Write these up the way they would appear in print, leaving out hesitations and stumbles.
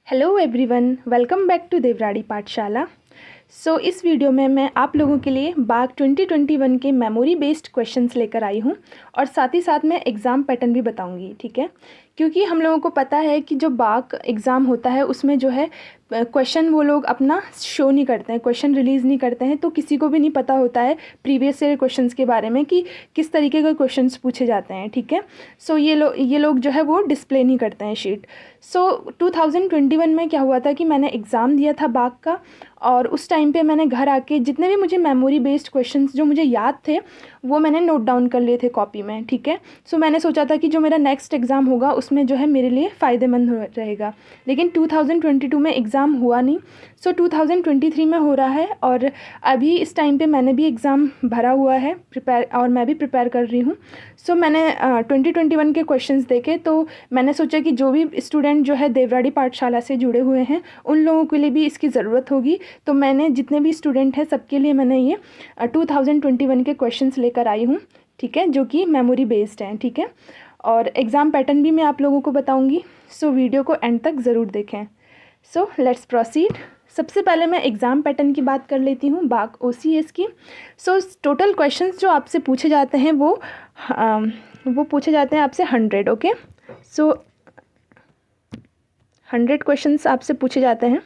Hello everyone, welcome back to Devradi Pathshala. इस video में मैं आप लोगों के लिए बाग 2021 के मेमोरी बेस्ड क्वेश्चंस लेकर आई हूँ और साथ ही साथ मैं एग्ज़ाम पैटर्न भी बताऊँगी, ठीक है। क्योंकि हम लोगों को पता है कि जो बाग एग्ज़ाम होता है उसमें जो है क्वेश्चन वो लोग अपना शो नहीं करते हैं, क्वेश्चन रिलीज़ नहीं करते हैं, तो किसी को भी नहीं पता होता है प्रीवियस ईयर क्वेश्चंस के बारे में कि किस तरीके के क्वेश्चंस पूछे जाते हैं, ठीक है। ये लोग जो है वो डिस्प्ले नहीं करते हैं शीट। 2021 में क्या हुआ था कि मैंने एग्ज़ाम दिया था बाग का, और उस टाइम पे मैंने घर आके जितने भी मुझे मेमोरी बेस्ड क्वेश्चंस जो मुझे याद थे वो मैंने नोट डाउन कर लिए थे कॉपी में, ठीक है। मैंने सोचा था कि जो मेरा नेक्स्ट एग्ज़ाम होगा उसमें जो है मेरे लिए फ़ायदेमंद रहेगा। लेकिन 2022 में एग्ज़ाम हुआ नहीं, 2023 में हो रहा है। और अभी इस टाइम पे मैंने भी एग्ज़ाम भरा हुआ है और मैं भी प्रिपेयर कर रही हूँ। मैंने 2021 के क्वेश्चंस देखे, तो मैंने सोचा कि जो भी स्टूडेंट जो है देवराड़ी पाठशाला से जुड़े हुए हैं उन लोगों के लिए भी इसकी ज़रूरत होगी। तो मैंने जितने भी स्टूडेंट हैं सबके लिए मैंने ये 2021 के क्वेश्चंस लेकर आई हूँ, ठीक है, जो कि मेमोरी बेस्ड हैं, ठीक है। और एग्ज़ाम पैटर्न भी मैं आप लोगों को बताऊँगी। वीडियो को एंड तक ज़रूर देखें। Let's proceed. सबसे पहले मैं एग्ज़ाम पैटर्न की बात कर लेती हूँ बाग OCS की। टोटल क्वेश्चंस जो आपसे पूछे जाते हैं वो पूछे जाते हैं आपसे 100, ओके। 100 क्वेश्चंस आपसे पूछे जाते हैं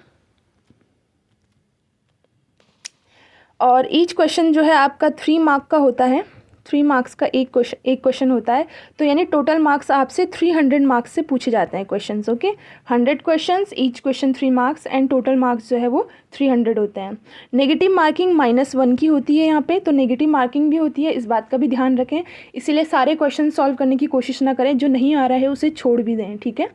और ईच क्वेश्चन जो है आपका 3 मार्क का होता है। 3 मार्क्स का एक क्वेश्चन होता है, तो यानी टोटल मार्क्स आपसे 300 मार्क्स से पूछे जाते हैं questions, okay. 100 questions, each question 3 marks and total marks जो है वो 300 होते हैं। नेगेटिव मार्किंग -1 की होती है यहाँ पे, तो नेगेटिव मार्किंग भी होती है, इस बात का भी ध्यान रखें। इसीलिए सारे क्वेश्चन सॉल्व करने की कोशिश ना करें, जो नहीं आ रहा है उसे छोड़ भी दें, ठीक है।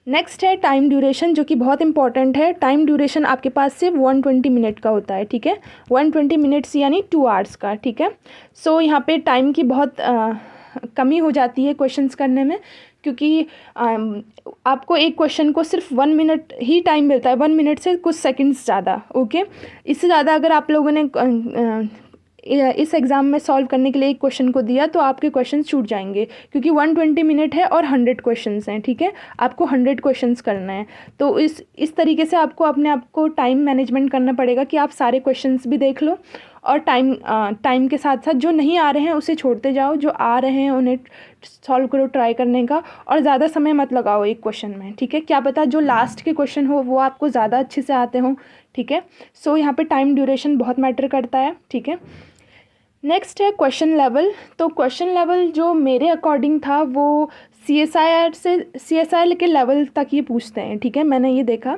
नेक्स्ट है टाइम ड्यूरेशन, जो कि बहुत इंपॉर्टेंट है। टाइम ड्यूरेशन आपके पास सिर्फ 120 मिनट का होता है, ठीक है। 120 मिनट्स यानी 2 आवर्स का, ठीक है। यहाँ पे टाइम की बहुत कमी हो जाती है क्वेश्चंस करने में, क्योंकि आपको एक क्वेश्चन को सिर्फ 1 मिनट ही टाइम मिलता है, 1 मिनट से कुछ सेकंड्स ज़्यादा, ओके। इससे ज़्यादा अगर आप लोगों ने इस एग्ज़ाम में सॉल्व करने के लिए एक क्वेश्चन को दिया तो आपके क्वेश्चन छूट जाएंगे, क्योंकि 120 मिनट है और 100 क्वेश्चंस हैं, ठीक है। आपको 100 क्वेश्चंस करना है, तो इस तरीके से आपको अपने आप को टाइम मैनेजमेंट करना पड़ेगा कि आप सारे क्वेश्चंस भी देख लो और टाइम के साथ साथ जो नहीं आ रहे हैं उसे छोड़ते जाओ, जो आ रहे हैं उन्हें सॉल्व करो ट्राई करने का, और ज़्यादा समय मत लगाओ एक क्वेश्चन में, ठीक है। क्या पता जो लास्ट के क्वेश्चन हो वो आपको ज़्यादा अच्छे से आते हों, ठीक है। यहाँ पे टाइम ड्यूरेशन बहुत मैटर करता है, ठीक है। नेक्स्ट है क्वेश्चन लेवल। तो क्वेश्चन लेवल जो मेरे अकॉर्डिंग था वो CSIR के लेवल तक ये पूछते हैं, ठीक है, मैंने ये देखा।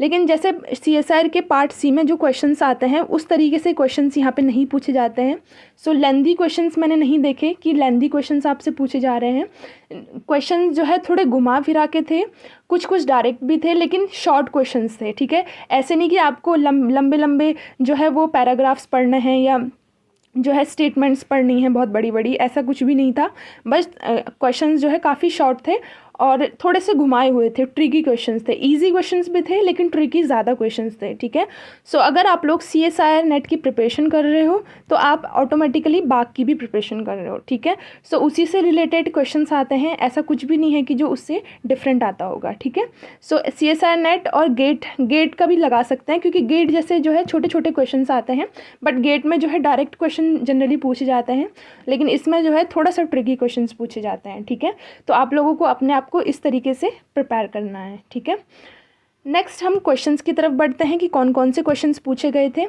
लेकिन जैसे CSIR के पार्ट C में जो क्वेश्चंस आते हैं उस तरीके से क्वेश्चंस यहाँ पे नहीं पूछे जाते हैं। लेंदी क्वेश्चंस मैंने नहीं देखे कि लेंदी क्वेश्चंस आपसे पूछे जा रहे हैं। क्वेश्चन जो है थोड़े घुमा फिरा के थे, कुछ डायरेक्ट भी थे, लेकिन शॉर्ट क्वेश्चंस थे, ठीक है। ऐसे नहीं कि आपको लंबे लंबे जो है वो पैराग्राफ्स पढ़ने हैं या जो है स्टेटमेंट्स पढ़नी है बहुत बड़ी बड़ी, ऐसा कुछ भी नहीं था। बस क्वेश्चंस जो है काफ़ी शॉर्ट थे और थोड़े से घुमाए हुए थे, ट्रिकी क्वेश्चंस थे। इजी क्वेश्चंस भी थे लेकिन ट्रिकी ज़्यादा क्वेश्चंस थे, ठीक है। अगर आप लोग CSIR नेट की प्रिपरेशन कर रहे हो तो आप ऑटोमेटिकली बाग की भी प्रिपरेशन कर रहे हो, ठीक है। उसी से रिलेटेड क्वेश्चंस आते हैं, ऐसा कुछ भी नहीं है कि जो उससे डिफरेंट आता होगा, ठीक है। CSIR नेट और गेट का भी लगा सकते हैं, क्योंकि गेट जैसे जो है छोटे छोटे क्वेश्चन आते हैं, बट गेट में जो है डायरेक्ट क्वेश्चन जनरली पूछे जाते हैं, लेकिन इसमें जो है थोड़ा सा ट्रिकी क्वेश्चन पूछे जाते हैं, ठीक है। तो आप लोगों को अपने आप को इस तरीके से प्रिपेयर करना है, ठीक है। नेक्स्ट हम क्वेश्चंस की तरफ बढ़ते हैं कि कौन कौन से क्वेश्चंस पूछे गए थे।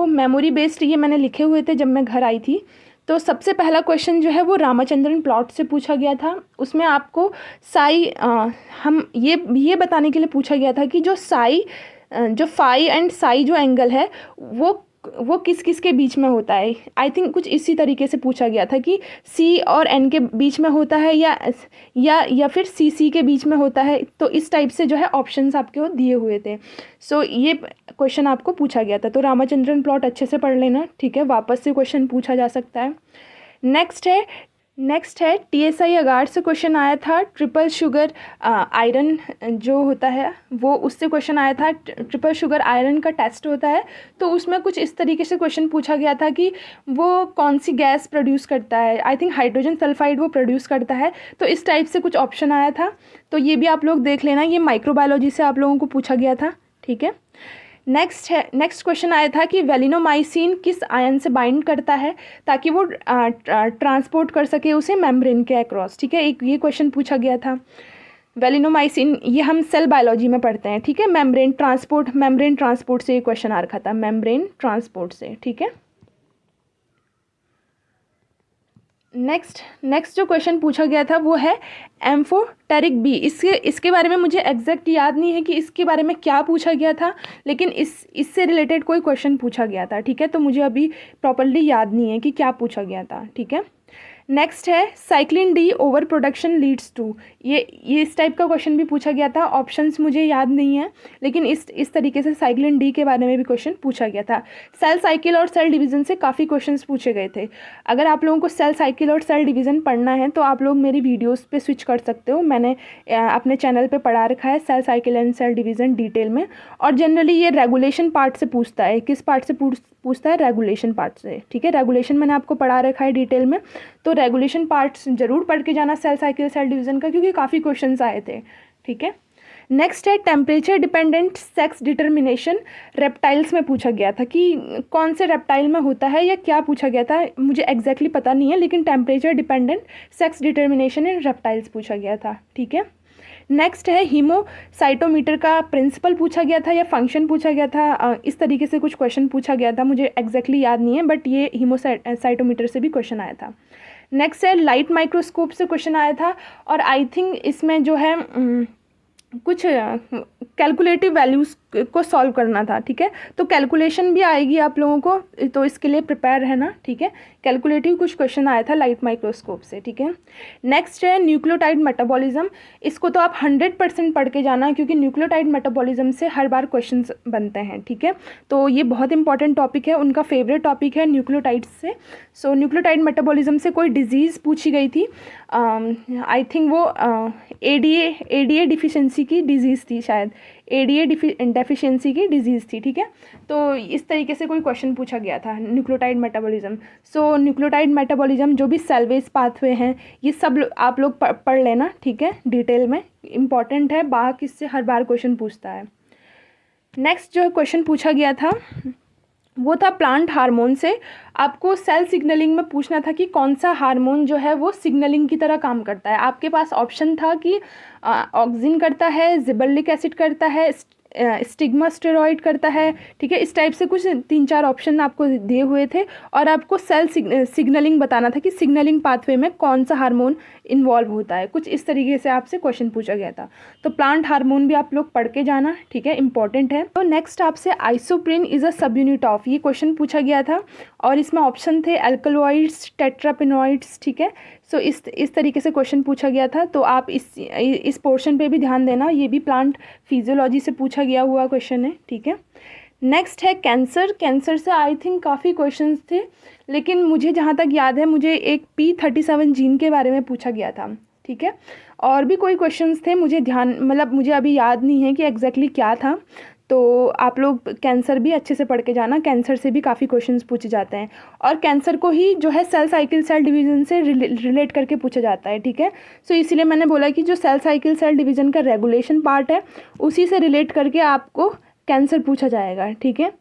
मेमोरी बेस्ड ये मैंने लिखे हुए थे जब मैं घर आई थी। तो सबसे पहला क्वेश्चन जो है वो रामाचंद्रन प्लॉट से पूछा गया था। उसमें आपको हम ये बताने के लिए पूछा गया था कि जो फाई एंड साई जो एंगल है वो किस किस के बीच में होता है। आई थिंक कुछ इसी तरीके से पूछा गया था कि C और N के बीच में होता है या फिर C के बीच में होता है। तो इस टाइप से जो है ऑप्शंस आपके दिए हुए थे। ये क्वेश्चन आपको पूछा गया था। तो रामाचंद्रन प्लॉट अच्छे से पढ़ लेना, ठीक है, वापस से क्वेश्चन पूछा जा सकता है। नेक्स्ट है नेक्स्ट है TSI अगार्ड से क्वेश्चन आया था, ट्रिपल शुगर आयरन जो होता है वो उससे क्वेश्चन आया था। ट्रिपल शुगर आयरन का टेस्ट होता है, तो उसमें कुछ इस तरीके से क्वेश्चन पूछा गया था कि वो कौन सी गैस प्रोड्यूस करता है। आई थिंक हाइड्रोजन सल्फाइड वो प्रोड्यूस करता है। तो इस टाइप से कुछ ऑप्शन आया था, तो ये भी आप लोग देख लेना, ये माइक्रोबायोलॉजी से आप लोगों को पूछा गया था, ठीक है। नेक्स्ट क्वेश्चन आया था कि वेलिनोमाइसिन किस आयन से बाइंड करता है ताकि वो ट्रांसपोर्ट कर सके उसे मेम्ब्रेन के अक्रॉस, ठीक है। एक ये क्वेश्चन पूछा गया था। वेलिनोमाइसिन ये हम सेल बायोलॉजी में पढ़ते हैं, ठीक है। मेम्ब्रेन ट्रांसपोर्ट से ये क्वेश्चन आ रखा था, मेम्ब्रेन ट्रांसपोर्ट से, ठीक है। नेक्स्ट जो क्वेश्चन पूछा गया था वो है एम्फोटेरिक बी। इसके बारे में मुझे एग्जैक्ट याद नहीं है कि इसके बारे में क्या पूछा गया था, लेकिन इससे रिलेटेड कोई क्वेश्चन पूछा गया था, ठीक है। तो मुझे अभी प्रॉपरली याद नहीं है कि क्या पूछा गया था, ठीक है। नेक्स्ट है cyclin D over production leads to. ये इस टाइप का क्वेश्चन भी पूछा गया था, ऑप्शंस मुझे याद नहीं है, लेकिन इस तरीके से साइक्लिन डी के बारे में भी क्वेश्चन पूछा गया था। सेल साइकिल और सेल डिवीज़न से काफ़ी क्वेश्चंस पूछे गए थे। अगर आप लोगों को सेल साइकिल और सेल डिवीज़न पढ़ना है तो आप लोग मेरी वीडियोज़ पे स्विच कर सकते हो। मैंने अपने चैनल पे पढ़ा रखा है cell cycle and cell division detail में। और जनरली ये रेगुलेशन पार्ट से पूछता है। किस पार्ट से पूछता है? रेगुलेशन पार्ट से, ठीक है। रेगुलेशन मैंने आपको पढ़ा रखा है डिटेल में, तो रेगुलेशन पार्ट्स जरूर पढ़ के जाना सेल साइकिल सेल डिवीज़न का, क्योंकि काफ़ी क्वेश्चंस आए थे, ठीक है। नेक्स्ट है temperature dependent sex determination. Reptiles में पूछा गया था कि कौन से रेप्टाइल में होता है या क्या पूछा गया था, मुझे एग्जैक्टली पता नहीं है, लेकिन temperature dependent sex determination in reptiles पूछा गया था, ठीक है। नेक्स्ट है हीमोसाइटोमीटर का प्रिंसिपल पूछा गया था या फंक्शन पूछा गया था। इस तरीके से कुछ क्वेश्चन पूछा गया था, मुझे एग्जैक्टली याद नहीं है, बट ये हीमोसाइटोमीटर से भी क्वेश्चन आया था। नेक्स्ट है लाइट माइक्रोस्कोप से क्वेश्चन आया था, और आई थिंक इसमें जो है कुछ कैलकुलेटिव वैल्यूज़ को सॉल्व करना था, ठीक है। तो कैलकुलेशन भी आएगी आप लोगों को, तो इसके लिए प्रिपेयर रहना, ठीक है। कैलकुलेटिव कुछ क्वेश्चन आया था लाइट माइक्रोस्कोप से, ठीक है। नेक्स्ट है न्यूक्लियोटाइड मेटाबॉलिज्म। इसको तो आप 100% पढ़ के जाना, क्योंकि न्यूक्लियोटाइड मेटाबॉलिज्म से हर बार क्वेश्चन बनते हैं, ठीक है। तो ये बहुत इंपॉर्टेंट टॉपिक है, उनका फेवरेट टॉपिक है न्यूक्लियोटाइड्स से। सो न्यूक्लियोटाइड मेटाबॉलिज्म से कोई डिजीज़ पूछी गई थी, आई थिंक वो एडीए डिफिशिएंसी की डिजीज़ थी शायद, एडीए डेफिशिएंसी की डिजीज़ थी, ठीक है। तो इस तरीके से कोई क्वेश्चन पूछा गया था न्यूक्लियोटाइड मेटाबॉलिज्म। सो न्यूक्लियोटाइड मेटाबॉलिज्म जो भी सेलवेज पाथवे हैं, ये सब आप लोग पढ़ लेना, ठीक है, डिटेल में, इंपॉर्टेंट है, बाकी इससे हर बार क्वेश्चन पूछता है। नेक्स्ट जो क्वेश्चन पूछा गया था वो था प्लांट हार्मोन से। आपको सेल सिग्नलिंग में पूछना था कि कौन सा हार्मोन जो है वो सिग्नलिंग की तरह काम करता है। आपके पास ऑप्शन था कि ऑक्सिन करता है, जिबर्लिक एसिड करता है, स्टिग्मा स्टेरॉइड करता है, ठीक है। इस टाइप से कुछ 3-4 ऑप्शन आपको दिए हुए थे, और आपको सेल सिग्नलिंग बताना था कि सिग्नलिंग पाथवे में कौन सा हार्मोन इन्वॉल्व होता है। कुछ इस तरीके से आपसे क्वेश्चन पूछा गया था। तो प्लांट हार्मोन भी आप लोग पढ़ के जाना, ठीक है, इंपॉर्टेंट है। तो नेक्स्ट आपसे आइसोप्रिन इज़ अ सब यूनिट ऑफ, ये क्वेश्चन पूछा गया था, और इसमें ऑप्शन थे अल्कलॉइड्स, टेट्रापेनॉइड्स, ठीक है। सो इस तरीके से क्वेश्चन पूछा गया था। तो आप इस पोर्शन पे भी ध्यान देना, ये भी प्लांट फिजियोलॉजी से पूछा गया हुआ क्वेश्चन है, ठीक है। नेक्स्ट है कैंसर से आई थिंक काफ़ी क्वेश्चंस थे, लेकिन मुझे जहाँ तक याद है मुझे एक P37 जीन के बारे में पूछा गया था, ठीक है। और भी कोई क्वेश्चंस थे, मुझे अभी याद नहीं है कि एग्जैक्टली क्या था। तो आप लोग कैंसर भी अच्छे से पढ़ के जाना, कैंसर से भी काफ़ी क्वेश्चंस पूछे जाते हैं, और कैंसर को ही जो है सेल साइकिल सेल डिवीज़न से रिलेट करके पूछा जाता है, ठीक है। सो इसीलिए मैंने बोला कि जो सेल साइकिल सेल डिवीज़न का रेगुलेशन पार्ट है उसी से रिलेट करके आपको कैंसर पूछा जाएगा, ठीक है।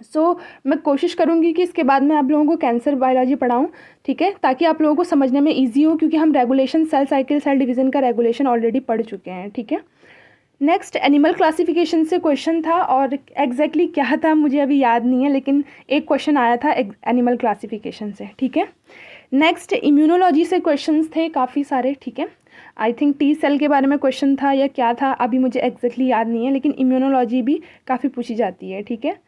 सो मैं कोशिश करूँगी कि इसके बाद मैं आप लोगों को कैंसर बायोलॉजी पढ़ाऊँ, ठीक है, ताकि आप लोगों को समझने में ईजी हो, क्योंकि हम regulation cell cycle cell division का रेगुलेशन ऑलरेडी पढ़ चुके हैं, ठीक है। नेक्स्ट एनिमल क्लासिफिकेशन से क्वेश्चन था, और एग्जैक्टली क्या था मुझे अभी याद नहीं है, लेकिन एक क्वेश्चन आया था एनिमल क्लासिफिकेशन से, ठीक है। नेक्स्ट इम्यूनोलॉजी से क्वेश्चंस थे काफ़ी सारे, ठीक है। आई थिंक टी सेल के बारे में क्वेश्चन था या क्या था, अभी मुझे एग्जैक्टली याद नहीं है, लेकिन इम्यूनोलॉजी भी काफ़ी पूछी जाती है, ठीक है।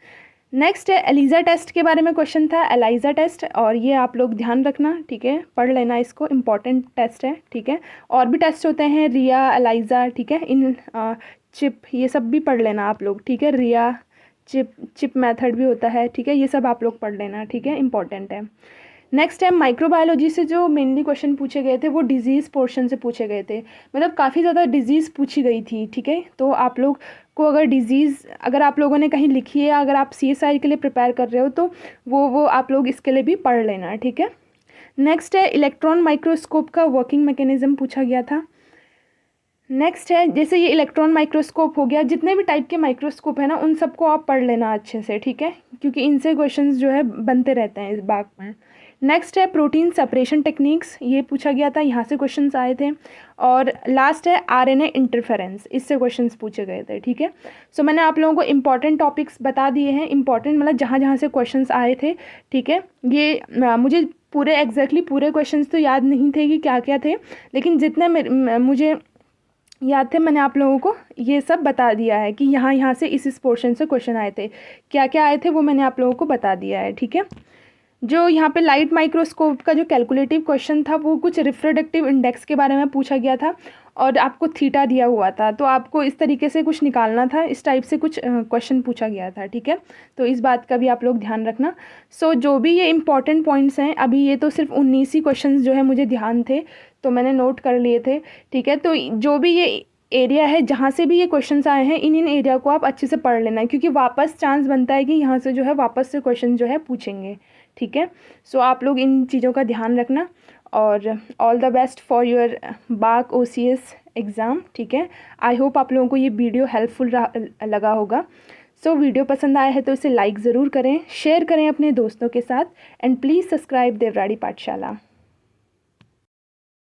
नेक्स्ट है एलिजा टेस्ट के बारे में क्वेश्चन था, एलाइजा टेस्ट, और ये आप लोग ध्यान रखना, ठीक है, पढ़ लेना इसको, इम्पॉर्टेंट टेस्ट है, ठीक है। और भी टेस्ट होते हैं रिया, एलाइजा, ठीक है, इन चिप, ये सब भी पढ़ लेना आप लोग, ठीक है। रिया चिप मेथड भी होता है, ठीक है, ये सब आप लोग पढ़ लेना, ठीक है, इंपॉर्टेंट है। नेक्स्ट है माइक्रोबायोलॉजी से जो मेनली क्वेश्चन पूछे गए थे वो डिजीज़ पोर्शन से पूछे गए थे, मतलब काफ़ी ज़्यादा डिजीज़ पूछी गई थी, ठीक है। तो आप लोग को अगर डिजीज़ अगर आप लोगों ने कहीं लिखी है, अगर आप CSIR के लिए प्रिपेयर कर रहे हो तो वो आप लोग इसके लिए भी पढ़ लेना, ठीक है। नेक्स्ट है इलेक्ट्रॉन माइक्रोस्कोप का वर्किंग मैकेनिज़्म पूछा गया था। नेक्स्ट है जैसे ये इलेक्ट्रॉन माइक्रोस्कोप हो गया, जितने भी टाइप के माइक्रोस्कोप है ना उन सबको आप पढ़ लेना अच्छे से, ठीक है, क्योंकि इनसे क्वेश्चंस जो है बनते रहते हैं इस बाग में। नेक्स्ट है प्रोटीन सेपरेशन टेक्निक्स, ये पूछा गया था, यहाँ से क्वेश्चंस आए थे। और लास्ट है RNA इंटरफेरेंस, इससे क्वेश्चंस पूछे गए थे, ठीक है। सो मैंने आप लोगों को इंपॉर्टेंट टॉपिक्स बता दिए हैं, इंपॉर्टेंट मतलब जहाँ जहाँ से क्वेश्चंस आए थे, ठीक है। ये मुझे पूरे एग्जैक्टली पूरे क्वेश्चंस तो याद नहीं थे कि क्या क्या थे, लेकिन जितने मुझे याद थे मैंने आप लोगों को ये सब बता दिया है कि यहाँ से इस पोर्शन से क्वेश्चन आए थे, क्या क्या आए थे वो मैंने आप लोगों को बता दिया है, ठीक है। जो यहाँ पे लाइट माइक्रोस्कोप का जो कैलकुलेटिव क्वेश्चन था वो कुछ रिफ्रेक्टिव इंडेक्स के बारे में पूछा गया था और आपको थीटा दिया हुआ था, तो आपको इस तरीके से कुछ निकालना था, इस टाइप से कुछ क्वेश्चन पूछा गया था, ठीक है। तो इस बात का भी आप लोग ध्यान रखना। सो जो भी ये इंपॉर्टेंट पॉइंट्स हैं, अभी ये तो सिर्फ 19 ही क्वेश्चन जो है मुझे ध्यान थे तो मैंने नोट कर लिए थे, ठीक है। तो जो भी ये एरिया है जहाँ से भी ये क्वेश्चंस आए हैं इन एरिया को आप अच्छे से पढ़ लेना, क्योंकि वापस चांस बनता है कि यहाँ से जो है वापस से क्वेश्चन जो है पूछेंगे, ठीक है। सो आप लोग इन चीज़ों का ध्यान रखना और all the best for your बाक OCS एग्ज़ाम, ठीक है। आई होप आप लोगों को ये वीडियो हेल्पफुल लगा होगा। सो वीडियो पसंद आया है तो इसे लाइक ज़रूर करें, शेयर करें अपने दोस्तों के साथ एंड प्लीज़ सब्सक्राइब देवराड़ी पाठशाला।